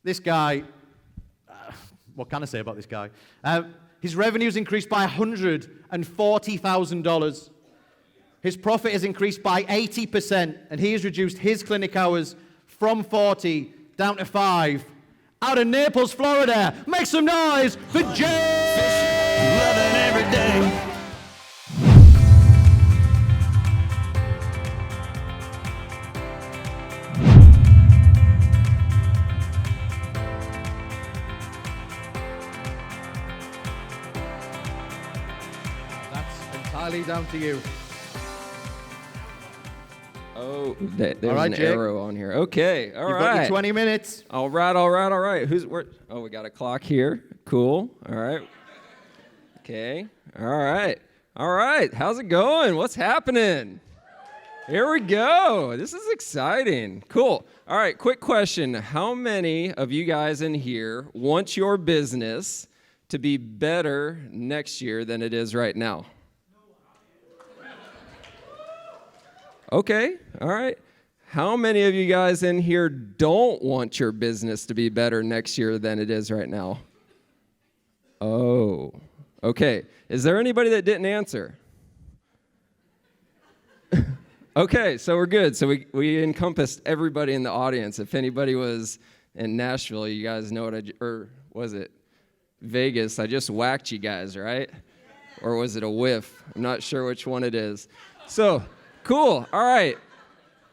This guy, what can I say about this guy? His revenue's increased by $140,000. His profit has increased by 80%, and he has reduced his clinic hours from 40 down to 5. Out of Naples, Florida, make some noise for Jay! Loving every day. That's entirely down to you. Oh, there's All right, an Jake. arrow on here. Okay, all You've right. got your 20 minutes. All right. Who's where? Oh, we got a clock here. Cool. All right. Okay. All right. How's it going? What's happening? Here we go. This is exciting. Cool. All right, quick question. How many of you guys in here want your business to be better next year than it is right now? Okay, all right. How many of you guys in here don't want your business to be better next year than it is right now? Oh, okay. Is there anybody that didn't answer? Okay, so we're good. So we encompassed everybody in the audience. If anybody was in Nashville, you guys know what or was it Vegas? I just whacked you guys, right? Or was it a whiff? I'm not sure which one it is. So, cool. All right.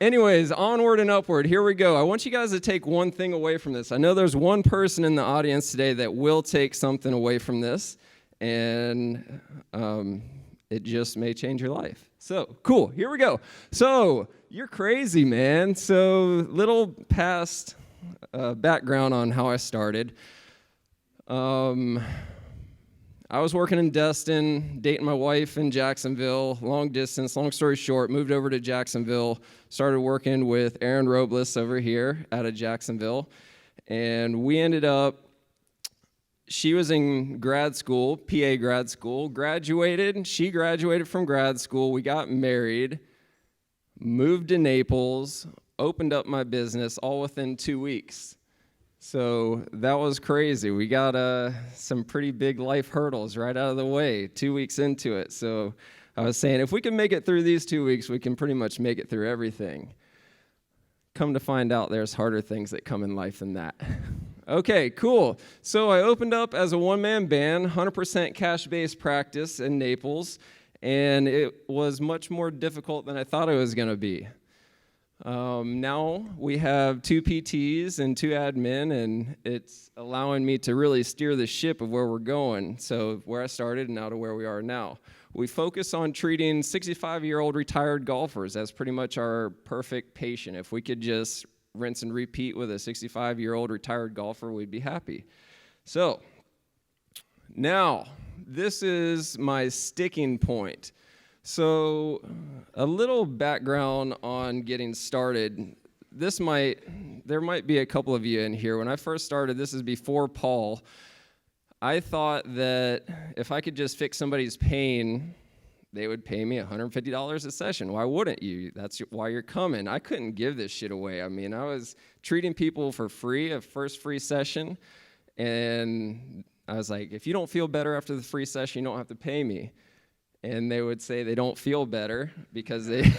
Anyways, onward and upward. Here we go. I want you guys to take one thing away from this. I know there's one person in the audience today that will take something away from this, and it just may change your life. So, cool. Here we go. So, you're crazy, man. So, little past background on how I started. I was working in Destin, dating my wife in Jacksonville, long distance. Long story short, moved over to Jacksonville, started working with Aaron Robles over here out of Jacksonville, and we ended up, she was in grad school, PA grad school, graduated, she graduated from grad school, we got married, moved to Naples, opened up my business all within 2 weeks. So that was crazy. We got some pretty big life hurdles right out of the way 2 weeks into it. So I was saying, if we can make it through these 2 weeks, we can pretty much make it through everything. Come to find out, there's harder things that come in life than that. Okay, cool. So I opened up as a one-man band, 100% cash-based practice in Naples, and it was much more difficult than I thought it was going to be. Now we have 2 PTs and 2 admin, and it's allowing me to really steer the ship of where we're going. So where I started and now to where we are now. We focus on treating 65-year-old retired golfers as pretty much our perfect patient. If we could just rinse and repeat with a 65-year-old retired golfer, we'd be happy. So now this is my sticking point. So a little background on getting started. There might be a couple of you in here. When I first started, this is before Paul, I thought that if I could just fix somebody's pain, they would pay me $150 a session. Why wouldn't you? That's why you're coming. I couldn't give this shit away. I mean, I was treating people for free, a first free session, and I was like, if you don't feel better after the free session, you don't have to pay me. And they would say they don't feel better because they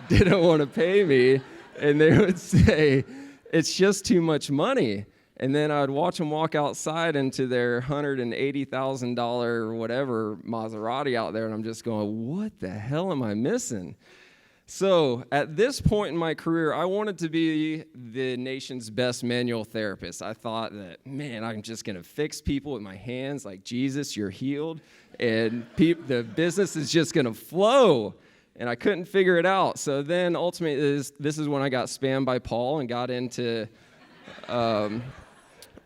didn't want to pay me. And they would say, it's just too much money. And then I'd watch them walk outside into their $180,000 or whatever Maserati out there, and I'm just going, what the hell am I missing? So at this point in my career, I wanted to be the nation's best manual therapist. I thought that, man, I'm just going to fix people with my hands like, Jesus, you're healed, and the business is just going to flow. And I couldn't figure it out. So then ultimately, this is when I got spammed by Paul and got into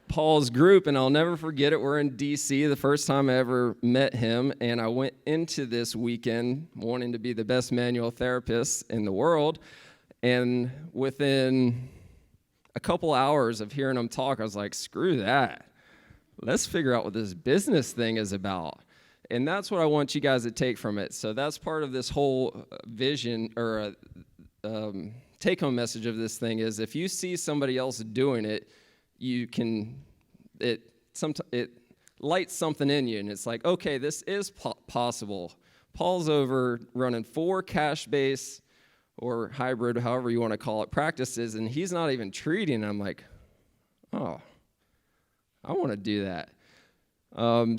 Paul's group, and I'll never forget it. We're in D.C., the first time I ever met him, and I went into this weekend wanting to be the best manual therapist in the world, and within a couple hours of hearing him talk, I was like, screw that. Let's figure out what this business thing is about. And that's what I want you guys to take from it. So that's part of this whole vision, or take-home message of this thing is, if you see somebody else doing it, it lights something in you, and it's like, okay, this is possible. Paul's over running 4 cash-based or hybrid, however you want to call it, practices, and he's not even treating. I'm like, oh, I want to do that.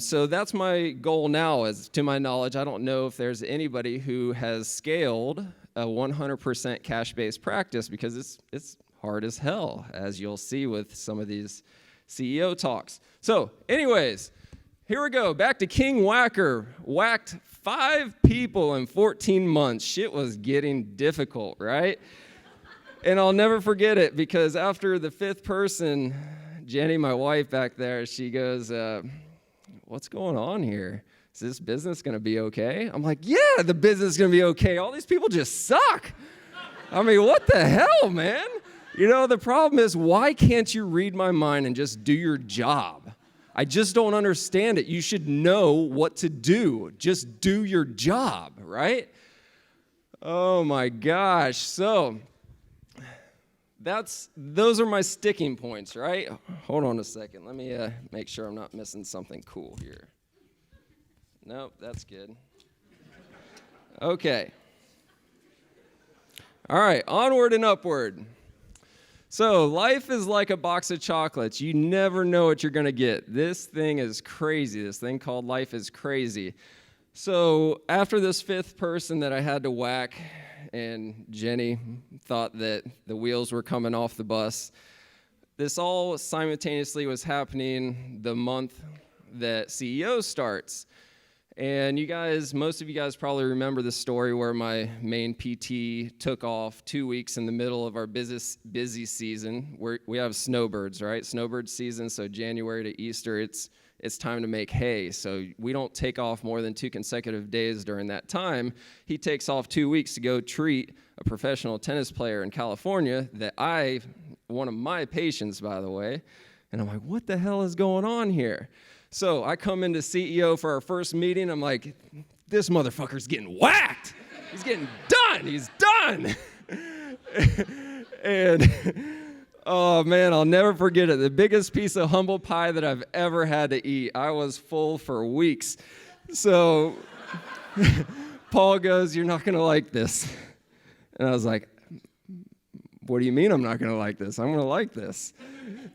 So that's my goal now. As to my knowledge, I don't know if there's anybody who has scaled a 100% cash-based practice, because it's hard as hell, as you'll see with some of these CEO talks. So anyways, here we go. Back to King Whacker. Whacked 5 people in 14 months. Shit was getting difficult, right? And I'll never forget it, because after the 5th person, Jenny, my wife back there, she goes, what's going on here? Is this business going to be okay? I'm like, yeah, the business is going to be okay. All these people just suck. I mean, what the hell, man? You know, the problem is, why can't you read my mind and just do your job? I just don't understand it. You should know what to do. Just do your job, right? Oh my gosh. So those are my sticking points, right? Hold on a second. Let me make sure I'm not missing something cool here. Nope, that's good. Okay. All right, onward and upward. So life is like a box of chocolates. You never know what you're going to get. This thing is crazy. This thing called life is crazy. So after this 5th person that I had to whack, and Jenny thought that the wheels were coming off the bus, this all simultaneously was happening the month that CEO starts. And most of you guys probably remember the story where my main PT took off 2 weeks in the middle of our busy season. We have snowbirds, right? Snowbird season, so January to Easter, it's time to make hay. So we don't take off more than 2 consecutive days during that time. He takes off 2 weeks to go treat a professional tennis player in California one of my patients, by the way. And I'm like, what the hell is going on here? So I come into CEO for our first meeting. I'm like, this motherfucker's getting whacked. He's getting done. He's done. And oh, man, I'll never forget it. The biggest piece of humble pie that I've ever had to eat. I was full for weeks. So Paul goes, you're not going to like this. And I was like, what do you mean I'm not going to like this? I'm going to like this.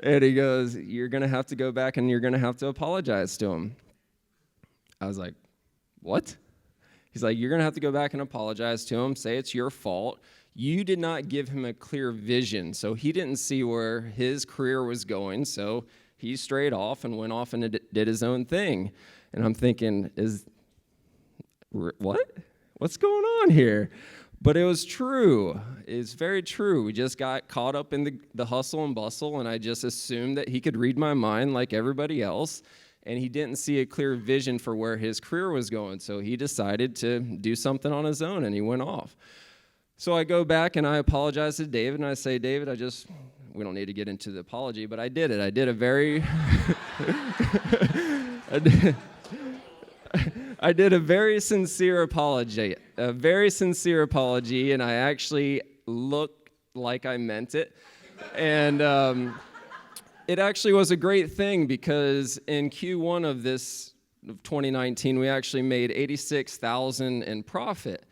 And he goes, you're going to have to go back and you're going to have to apologize to him. I was like, what? He's like, you're going to have to go back and apologize to him, say it's your fault. You did not give him a clear vision, so he didn't see where his career was going, so he strayed off and went off and did his own thing. And I'm thinking, what? What's going on here? But it was true. It's very true. We just got caught up in the hustle and bustle, and I just assumed that he could read my mind like everybody else, and he didn't see a clear vision for where his career was going, so he decided to do something on his own, and he went off. So I go back, and I apologize to David, and I say, David, we don't need to get into the apology, but I did it. I did a very... I did a very sincere apology, and I actually looked like I meant it. And it actually was a great thing, because in Q1 of 2019, we actually made $86,000 in profit.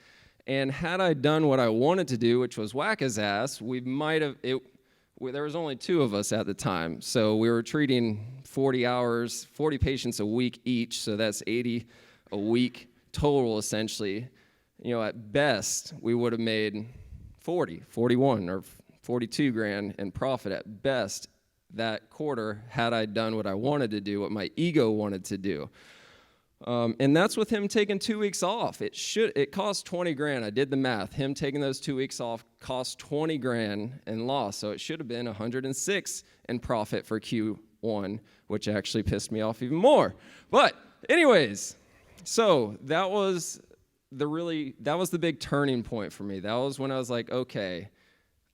And had I done what I wanted to do, which was whack his ass, there was only 2 of us at the time. So we were treating 40 patients a week each, so that's 80 a week total, essentially. You know, at best, we would have made 41 or 42 grand in profit at best that quarter, had I done what I wanted to do, what my ego wanted to do. And that's with him taking 2 weeks off. It cost 20 grand. I did the math. Him taking those 2 weeks off cost 20 grand in loss. So it should have been 106 in profit for Q1, which actually pissed me off even more. But anyways, so that was the big turning point for me. That was when I was like, okay,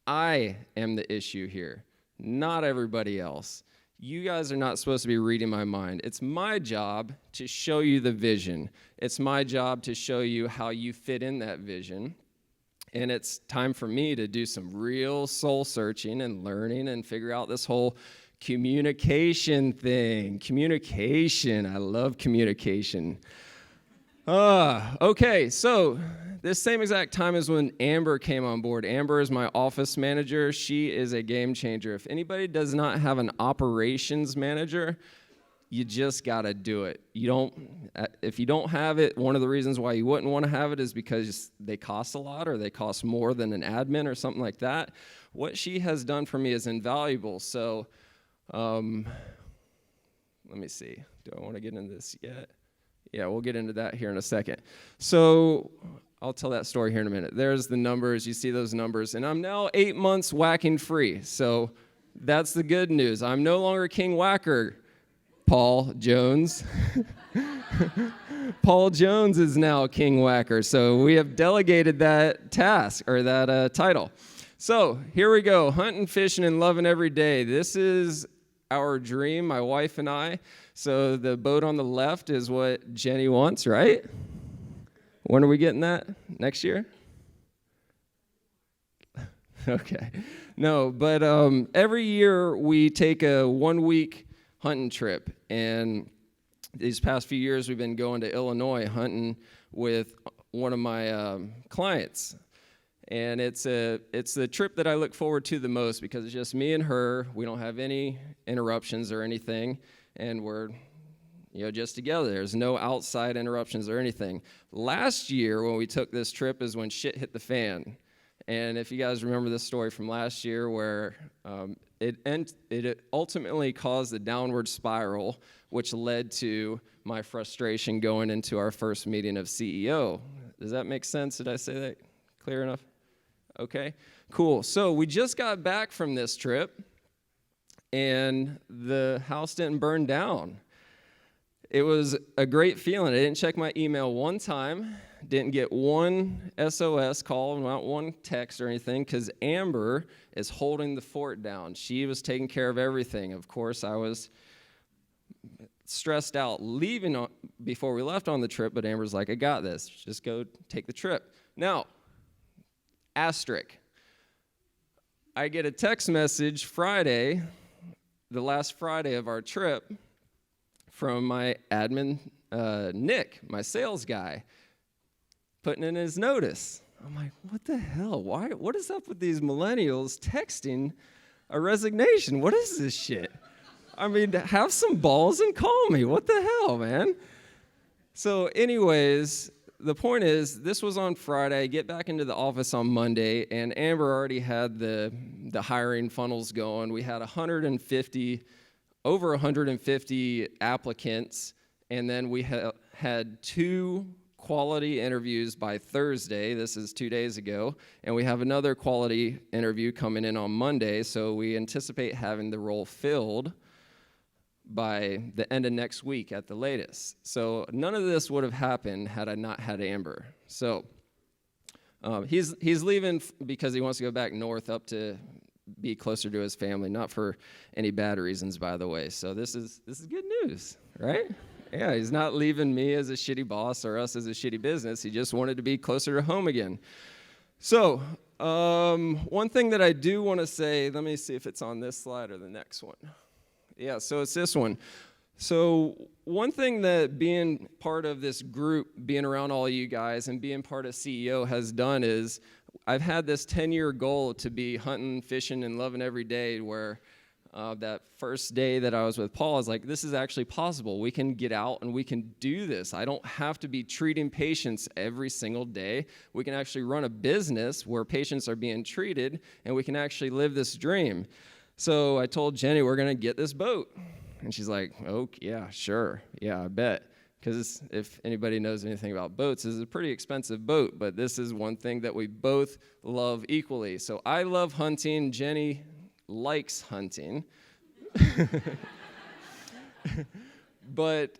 I am the issue here, not everybody else. You guys are not supposed to be reading my mind. It's my job to show you the vision. It's my job to show you how you fit in that vision. And it's time for me to do some real soul searching and learning and figure out this whole communication thing. Communication. I love communication. Okay, so this same exact time is when Amber came on board. Amber is my office manager. She is a game changer. If anybody does not have an operations manager, you just got to do it. If you don't have it, one of the reasons why you wouldn't want to have it is because they cost a lot or they cost more than an admin or something like that. What she has done for me is invaluable. So let me see. Do I want to get into this yet? Yeah, we'll get into that here in a second. So I'll tell that story here in a minute. There's the numbers. You see those numbers. And I'm now 8 months whacking free. So that's the good news. I'm no longer King Whacker, Paul Jones. Paul Jones is now King Whacker. So we have delegated that task or that title. So here we go. Hunting, fishing, and loving every day. This is our dream, my wife and I. So the boat on the left is what Jenny wants, right? When are we getting that? Next year? Okay. No, but every year we take a 1-week hunting trip. And these past few years we've been going to Illinois hunting with one of my clients. And it's the trip that I look forward to the most because it's just me and her. We don't have any interruptions or anything. And we're, just together. There's no outside interruptions or anything. Last year, when we took this trip, is when shit hit the fan. And if you guys remember this story from last year, where it ultimately caused a downward spiral, which led to my frustration going into our first meeting of CEO. Does that make sense? Did I say that clear enough? Okay, cool. So we just got back from this trip. And the house didn't burn down. It was a great feeling. I didn't check my email one time, didn't get one SOS call, not one text or anything, because Amber is holding the fort down. She was taking care of everything. Of course, I was stressed out leaving before we left on the trip, but Amber's like, I got this. Just go take the trip. Now, asterisk. I get a text message Friday, the last Friday of our trip, from my admin, Nick, my sales guy, putting in his notice. I'm like, what the hell? What is up with these millennials texting a resignation? What is this shit? I mean, have some balls and call me. What the hell, man? So anyways, the point is, this was on Friday. I get back into the office on Monday, and Amber already had the hiring funnels going. We had over 150 applicants, and then we had 2 quality interviews by Thursday. This is 2 days ago, and we have another quality interview coming in on Monday, so we anticipate having the role filled by the end of next week at the latest. So none of this would have happened had I not had Amber. So he's leaving because he wants to go back north up to be closer to his family, not for any bad reasons, by the way. So this is good news, right? Yeah, he's not leaving me as a shitty boss or us as a shitty business. He just wanted to be closer to home again. So one thing that I do want to say, let me see if it's on this slide or the next one. Yeah, so it's this one. So one thing that being part of this group, being around all you guys and being part of CEO has done is I've had this 10-year goal to be hunting, fishing, and loving every day where that first day that I was with Paul, I was like, this is actually possible. We can get out and we can do this. I don't have to be treating patients every single day. We can actually run a business where patients are being treated and we can actually live this dream. So I told Jenny, we're going to get this boat. And she's like, oh, yeah, sure. Yeah, I bet. Because if anybody knows anything about boats, this is a pretty expensive boat, but this is one thing that we both love equally. So I love hunting. Jenny likes hunting. But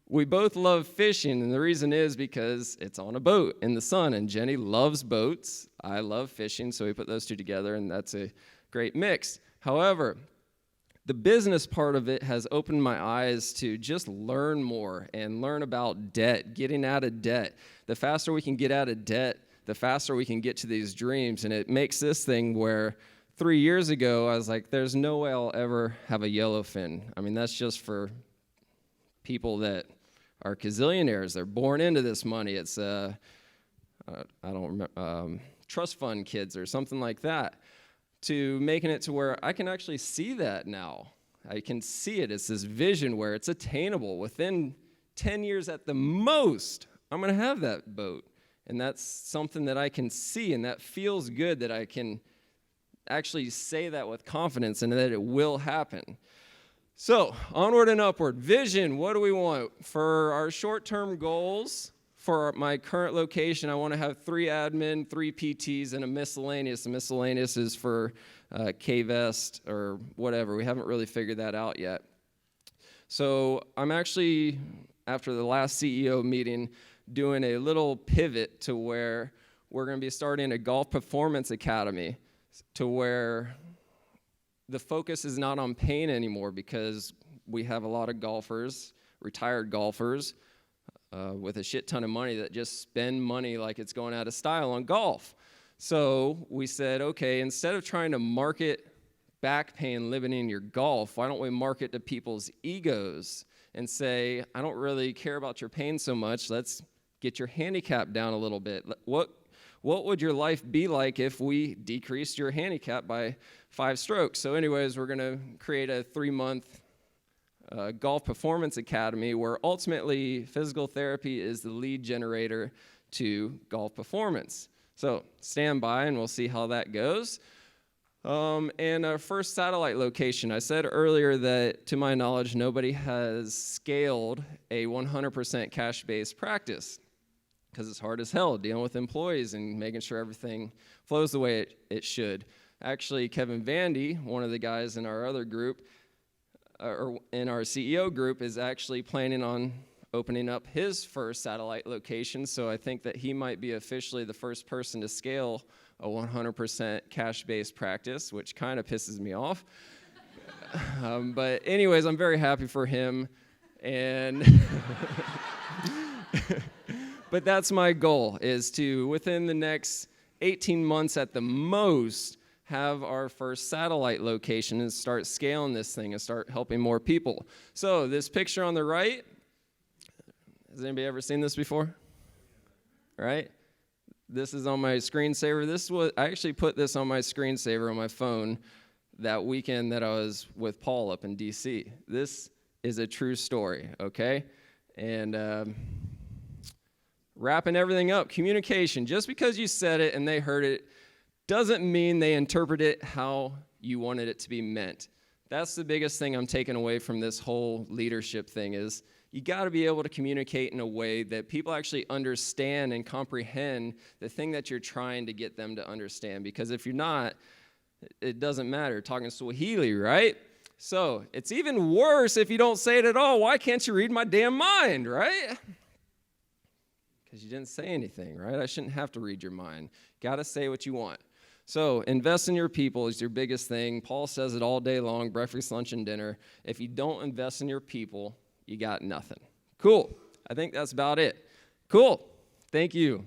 we both love fishing, and the reason is because it's on a boat in the sun, and Jenny loves boats. I love fishing, so we put those two together, and that's a great mix. However, the business part of it has opened my eyes to just learn more and learn about debt, getting out of debt. The faster we can get out of debt, the faster we can get to these dreams. And it makes this thing where 3 years ago, I was like, there's no way I'll ever have a yellowfin. I mean, that's just for people that are gazillionaires. They're born into this money. It's, I don't remember, trust fund kids or something like that, to making it to where I can actually see that now. I can see it. It's this vision where it's attainable. Within 10 years at the most, I'm going to have that boat. And that's something that I can see, and that feels good that I can actually say that with confidence and that it will happen. So, onward and upward. Vision, what do we want? For our short-term goals, for my current location, I want to have 3 admin, 3 PTs, and a miscellaneous. The miscellaneous is for K-Vest or whatever. We haven't really figured that out yet. So, I'm actually, after the last CEO meeting, doing a little pivot to where we're going to be starting a golf performance academy, to where the focus is not on pain anymore, because we have a lot of golfers, retired golfers, with a shit ton of money that just spend money like it's going out of style on golf. So we said, okay, instead of trying to market back pain limiting your golf, why don't we market to people's egos and say, I don't really care about your pain so much, let's get your handicap down a little bit. What would your life be like if we decreased your handicap by 5 strokes? So anyways, we're going to create a 3-month golf performance academy where ultimately physical therapy is the lead generator to golf performance. So stand by and we'll see how that goes. And our first satellite location, I said earlier that to my knowledge, nobody has scaled a 100% cash-based practice, because it's hard as hell dealing with employees and making sure everything flows the way it should. Actually, Kevin Vandy, one of the guys in our other group, or in our CEO group, is actually planning on opening up his first satellite location, so I think that he might be officially the first person to scale a 100% cash-based practice, which kind of pisses me off. But anyways, I'm very happy for him, and but that's my goal, is to, within the next 18 months at the most, have our first satellite location and start scaling this thing and start helping more people. So this picture on the right, has anybody ever seen this before? Right? This is on my screensaver. I actually put this on my screensaver on my phone that weekend that I was with Paul up in D.C. This is a true story, okay? And wrapping everything up, communication. Just because you said it and they heard it doesn't mean they interpret it how you wanted it to be meant. That's the biggest thing I'm taking away from this whole leadership thing, is you got to be able to communicate in a way that people actually understand and comprehend the thing that you're trying to get them to understand. Because if you're not, it doesn't matter. Talking Swahili, right? So it's even worse if you don't say it at all. Why can't you read my damn mind, right? Because you didn't say anything, right? I shouldn't have to read your mind. Got to say what you want. So invest in your people is your biggest thing. Paul says it all day long, breakfast, lunch, and dinner. If you don't invest in your people, you got nothing. Cool. I think that's about it. Cool. Thank you.